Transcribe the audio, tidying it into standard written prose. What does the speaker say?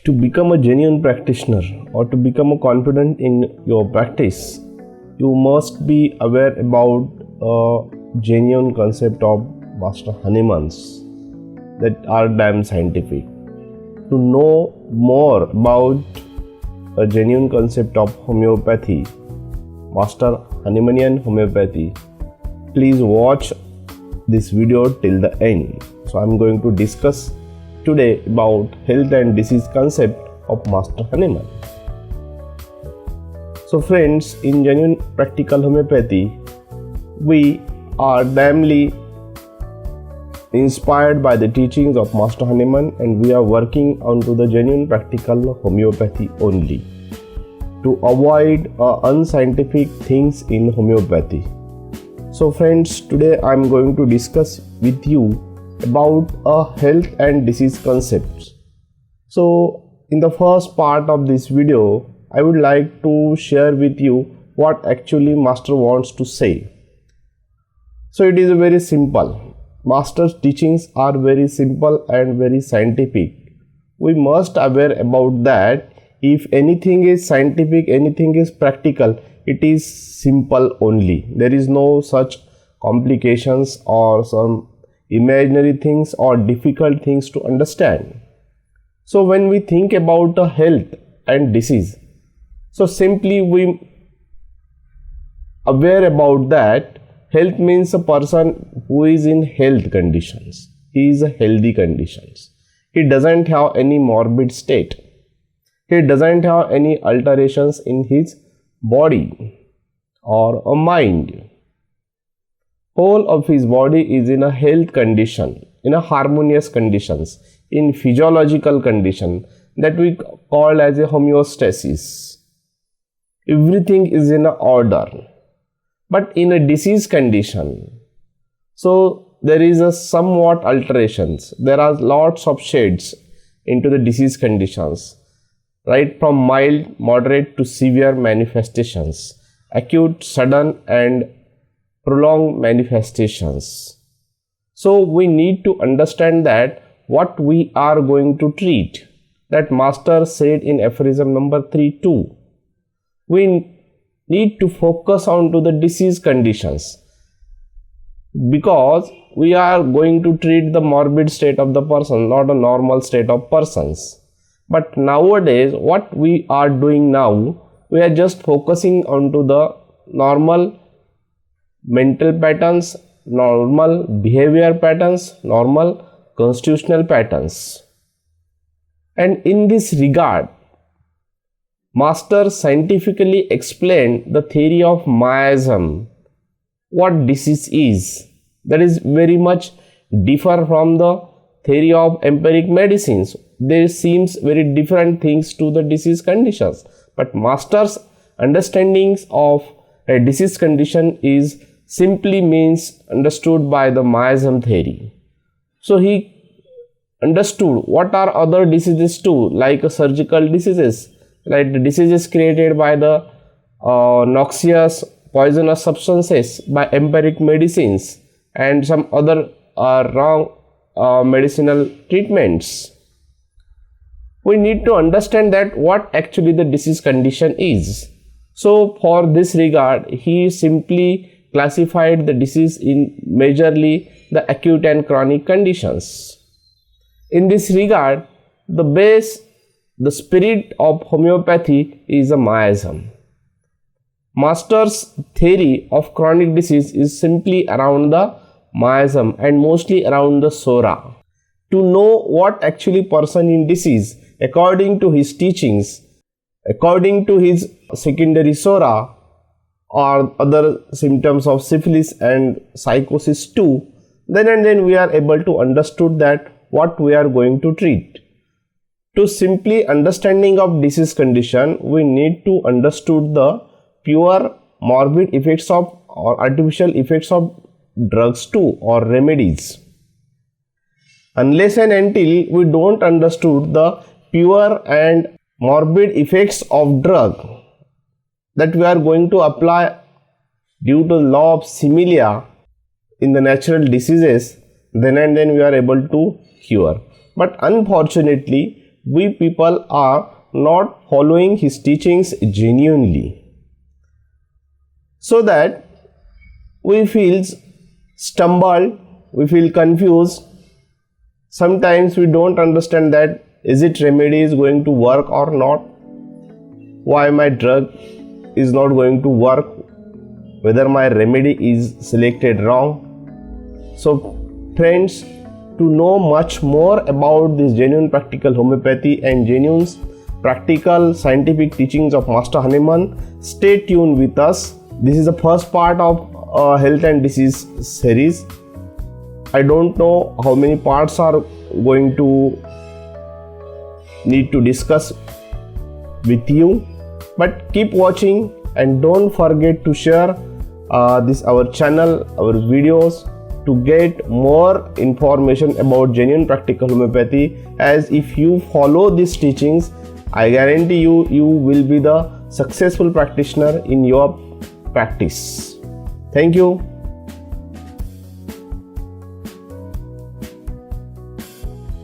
To become a genuine practitioner or to become a confident in your practice, you must be aware about a genuine concept of Master Hahnemann's that are damn scientific. To know more about a genuine concept of homeopathy, Master Hahnemannian homeopathy, please watch this video till the end. So I am going to discuss today about health and disease concept of Master Hahnemann. So friends, in genuine practical homeopathy, we are damnly inspired by the teachings of Master Hahnemann, and we are working onto the genuine practical homeopathy only to avoid unscientific things in homeopathy. So friends, today I am going to discuss with you about health and disease concepts. So in the first part of this video, I would like to share with you what actually Master wants to say. So it is very simple. Master's teachings are very simple and very scientific. We must aware about that. If anything is scientific, anything is practical, it is simple only. There is no such complications or some imaginary things or difficult things to understand. So when we think about the health and disease, so simply we aware about that. Health means a person who is in health conditions. He is a healthy conditions. He doesn't have any morbid state. He doesn't have any alterations in his body or a mind. Whole of his body is in a health condition, in a harmonious conditions, in physiological condition that we call as a homeostasis. Everything is in a order. But in a disease condition, so there is a somewhat alterations. There are lots of shades into the disease conditions, right from mild, moderate to severe manifestations, acute, sudden and prolonged manifestations. So we need to understand that what we are going to treat. That Master said in aphorism number 3.2. We need to focus on to the disease conditions because we are going to treat the morbid state of the person, not a normal state of persons. But nowadays what we are doing now, we are just focusing on to the normal mental patterns, normal behavior patterns, normal constitutional patterns. And in this regard, Master scientifically explained the theory of miasm, what disease is. That is very much differ from the theory of empiric medicines. There seems very different things to the disease conditions. But Master's understandings of a disease condition is simply means understood by the miasm theory. So he understood what are other diseases too, like surgical diseases, like the diseases created by the noxious poisonous substances by empiric medicines and some other wrong medicinal treatments. We need to understand that what actually the disease condition is. So for this regard, he simply classified the disease in majorly the acute and chronic conditions. In this regard, the spirit of homeopathy is a miasm. Master's theory of chronic disease is simply around the miasm and mostly around the sora. To know what actually person in disease, according to his teachings, according to his secondary sora or other symptoms of syphilis and psychosis too, then and then we are able to understood that what we are going to treat. To simply understanding of disease condition, we need to understood the pure morbid effects of or artificial effects of drugs too or remedies. Unless and until we don't understood the pure and morbid effects of drug that we are going to apply due to law of similia in the natural diseases, then and then we are able to cure. But unfortunately, we people are not following his teachings genuinely, so that we feel stumbled, we feel confused. Sometimes we don't understand that is it remedy is going to work or not, why my drug is not going to work, whether my remedy is selected wrong. So friends, to know much more about this genuine practical homeopathy and genuine practical scientific teachings of Master Hahnemann, stay tuned with us. This is the first part of health and disease series. I don't know how many parts are going to need to discuss with you, but keep watching and don't forget to share this our channel, our videos, to get more information about genuine practical homeopathy. As if you follow these teachings, I guarantee you, you will be the successful practitioner in your practice. Thank you.